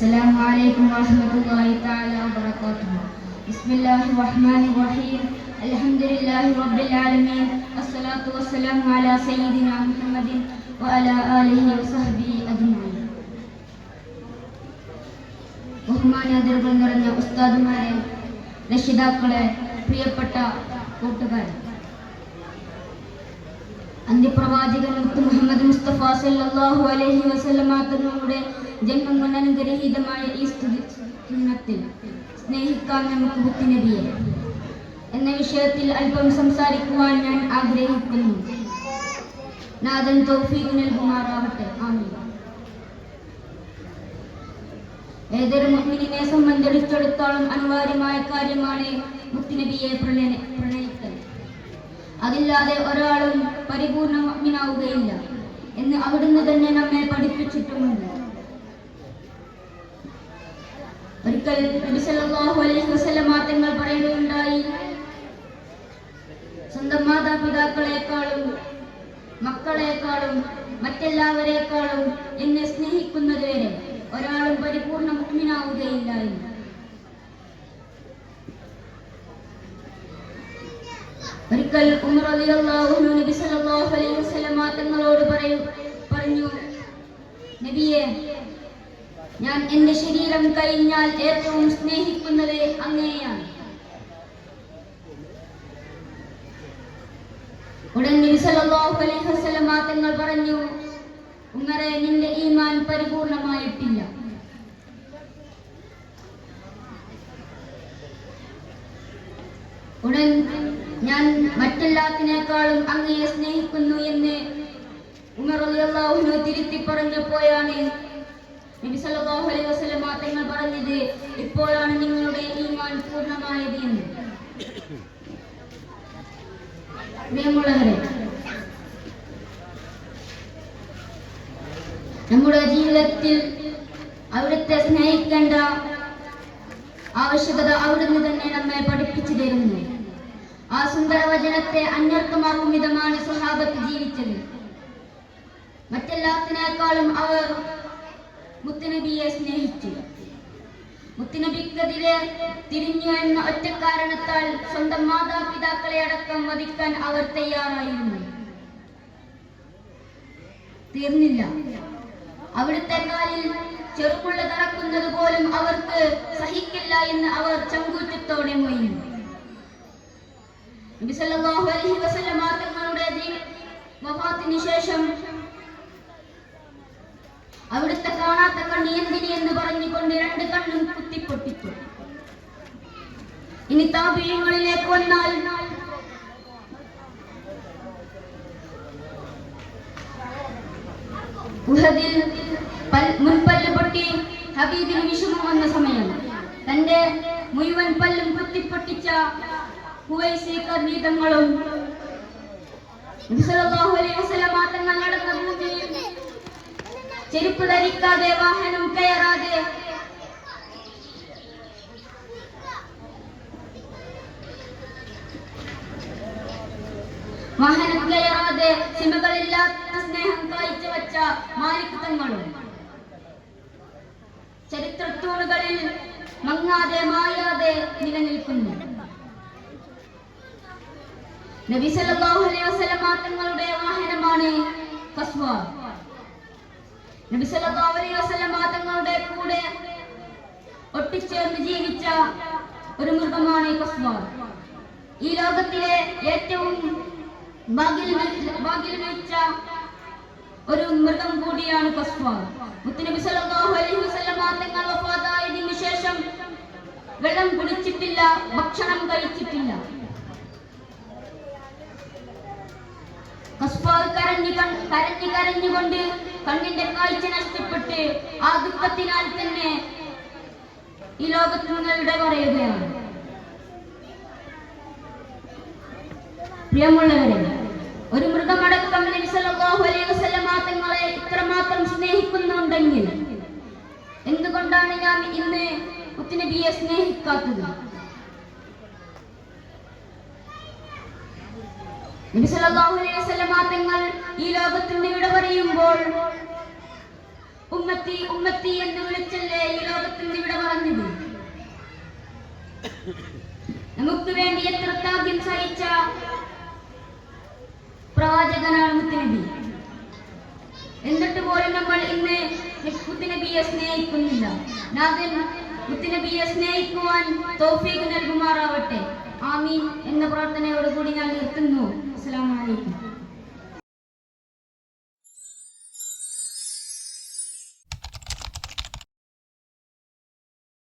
السلام عليكم ورحمة الله تعالى وبركاته. بسم الله الرحمن الرحيم. الحمد لله رب العالمين. الصلاة والسلام على سيدنا محمد وعلى آله وصحبه أجمعين. ബഹുമാനാദരവുകൾ നിറഞ്ഞ ഉസ്താദുമാരെ, രക്ഷിതാക്കളെ, പ്രിയപ്പെട്ട കൂട്ടുകാരെ, അന്ത്യപ്രവാചകൻ മുഹമ്മദ് മുസ്തഫ സല്ലല്ലാഹു അലൈഹി വസല്ലമ തങ്ങളുടെ ജന്മം കൊണ്ട് അനുഗ്രഹീതമായ ഈ ദിനത്തിൽ സ്നേഹിക്കാം നമുക്ക് മുത്തുനബിയെ എന്ന വിഷയത്തിൽ അല്പം സംസാരിക്കുവാൻ ഞാൻ ആഗ്രഹിക്കുന്നു. നാഥൻ തൗഫീഖ് നൽകുമാറാവട്ടെ. ആമീൻ. ഏതൊരു മുഅ്മിനിനെ സംബന്ധിച്ചിടത്തോളം അനിവാര്യമായ കാര്യമാണ് മുത്തുനബിയെ പ്രണയിക്കൽ. അതില്ലാതെ ഒരാളും പരിപൂർണ മുഅ്മിനാവുകയില്ല എന്ന് അവിടുന്ന് തന്നെ നമ്മെ പഠിപ്പിച്ചിട്ടുമുണ്ട്. ഒരിക്കൽ നബി സല്ലല്ലാഹു അലൈഹി വസല്ലമ തങ്ങൾ പറയുകയുണ്ടായി, സ്വന്തം മാതാപിതാക്കളെക്കാളും മക്കളെക്കാളും മറ്റെല്ലാവരെക്കാളും എന്നെ സ്നേഹിക്കുന്നതുവരെ ഒരാളും പരിപൂർണ മുഅ്മിനാവുകയില്ല എന്ന്. ഒരിക്കൽ ഉമർ റളിയല്ലാഹു അൻഹു നബി സല്ലല്ലാഹു അലൈഹി വസല്ലമ തങ്ങളോട് പറഞ്ഞു, നബിയെ, ഞാൻ എന്റെ ശരീരം കഴിഞ്ഞാൽ ഏറ്റവും സ്നേഹിക്കുന്നത് അങ്ങയെയാണ്. ഉടൻ നബി സല്ലല്ലാഹു അലൈഹി വസല്ലമ തങ്ങൾ പറഞ്ഞു, ഉമറേ, നിന്റെ ഈമാൻ പരിപൂർണമായിട്ടില്ല. ഉടൻ ഞാൻ മറ്റെല്ലാത്തിനേക്കാളും അങ്ങയെ സ്നേഹിക്കുന്നു എന്ന് ഉമർ റളിയല്ലാഹു അൻഹു തിരുത്തി പറഞ്ഞപ്പോഴാണ് നബി സല്ലല്ലാഹു അലൈഹി വസല്ലമ തങ്ങൾ പറഞ്ഞത്, ഇപ്പോഴാണ് നിങ്ങളുടെ ഈമാൻ പൂർണ്ണമായത് എന്ന്. പ്രിയമുള്ളവരെ, നമ്മുടെ ജീവിതത്തിൽ അവിടുത്തെ സ്നേഹിക്കേണ്ട ആവശ്യകത അവിടുന്ന് തന്നെ നമ്മെ പഠിപ്പിച്ചു തരുന്നു. ആ സുന്ദര വചനത്തെ അന്വർത്ഥമാക്കും വിധമാണ് സ്വഹാബത്ത് ജീവിച്ചത്. മറ്റെല്ലാത്തിനേക്കാളും അവർ മുത്തുനബിയെ സ്നേഹിച്ചു. മുത്തുനബിക്കെതിരെ തിരിഞ്ഞു എന്ന ഒറ്റ കാരണത്താൽ സ്വന്തം മാതാപിതാക്കളെ അടക്കം വധിക്കാൻ അവർ തയ്യാറായിരുന്നു. തീർന്നില്ല, അവിടുത്തെ കാലിൽ ചെറുപുള്ള തറക്കുന്നത് പോലും അവർക്ക് സഹിക്കില്ല എന്ന് അവർ ചങ്കൂറ്റത്തോടെ മൊഴിഞ്ഞു. നബി സല്ലല്ലാഹു അലൈഹി വസല്ലമ തങ്ങളുടെ വഫാത്തിന് ശേഷം അവിടുത്തെ കാണാത്ത കണ്ണി എന്തിന് എന്ന് പറഞ്ഞുകൊണ്ട് രണ്ട് കണ്ണും കുത്തിപ്പൊട്ടിച്ചു. ഇനി താബിഈങ്ങളിലേക്ക് വന്നാൽ ഉഹദിൽ മുൻപല്ല് പൊട്ടി ഹബീബിന് വിഷമം വന്ന സമയം തന്റെ മുഴുവൻ പല്ലും കുത്തിപ്പൊട്ടിച്ച ഹുവൈസി കർണീതങ്ങളും നബി സല്ലല്ലാഹു അലൈഹി വസല്ലമ തങ്ങൾ നടന്ന ഭൂമിയിൽ ചെരുപ്പ് ധരിക്കാതെ വാഹനം കയറാതെ സിമകളില്ലാത്ത സ്നേഹം കാഴ്ചവെച്ച മാലിക് തങ്ങളും ചരിത്രത്തൂണുകളിൽ മങ്ങാതെ മായാതെ നിലനിൽക്കുന്നു. നബി സല്ലല്ലാഹു അലൈഹി വസല്ലമ തങ്ങളുടെ വാഹനമാണ് ഖസ്വ. നബി സല്ലല്ലാഹു അലൈഹി വസല്ലമ തങ്ങളുടെ കൂടെ ഒട്ടിച്ചേർന്ന് ജീവിച്ച ഒരു മൃഗമാണ് ഖസ്വ. ഈ ലോകത്തിലെ ഏറ്റവും ഭാഗ്യം ലഭിച്ച ഒരു മൃഗം കൂടിയാണ് ഖസ്വ. മുത്തുനബി സല്ലല്ലാഹു അലൈഹി വസല്ലമ തങ്ങൾ വഫാത്തായതിനു ശേഷം വെള്ളം കുടിച്ചിട്ടില്ല, ഭക്ഷണം കഴിച്ചിട്ടില്ല. ഖസ്വ കരഞ്ഞുകൊണ്ട് കണ്ണിന്റെ കാഴ്ച നഷ്ടപ്പെട്ട് ആ ദുഃഖത്തിനാൽ തന്നെ ഈ ലോകത്ത് നിന്ന് വിട പറയുകയാണ്. പ്രിയമുള്ളവരെ, ഒരു മൃഗമടക്കം നബി സല്ലല്ലാഹു അലൈഹി വസല്ലമ തങ്ങളെ ഇത്രമാത്രം സ്നേഹിക്കുന്നുണ്ടെങ്കിൽ എന്തുകൊണ്ടാണ് നാം ഇന്ന് മുത്തുനബിയെ സ്നേഹിക്കാത്തത്? നബി സല്ലല്ലാഹു അലൈഹി വസല്ലമ തങ്ങൾ ഈ ലോകത്തിൽ നിന്ന് വിട പറയുമ്പോൾ ഉമ്മത്തി ഉമ്മത്തി എന്ന് വിളിച്ചല്ലേ ഈ മുത്തുനബി. എന്നിട്ട് പോലും നമ്മൾ ഇന്ന് മുത്തുനബിയെ സ്നേഹിക്കുന്നില്ല. നാഥൻ മുത്തുനബിയെ സ്നേഹിക്കുവാൻ തൗഫീഖ് നൽകുമാറാവട്ടെ. ആമീൻ എന്ന പ്രാർത്ഥനയോടുകൂടി ഞാൻ നിർത്തുന്നു. അസ്സലാമു അലൈക്കും.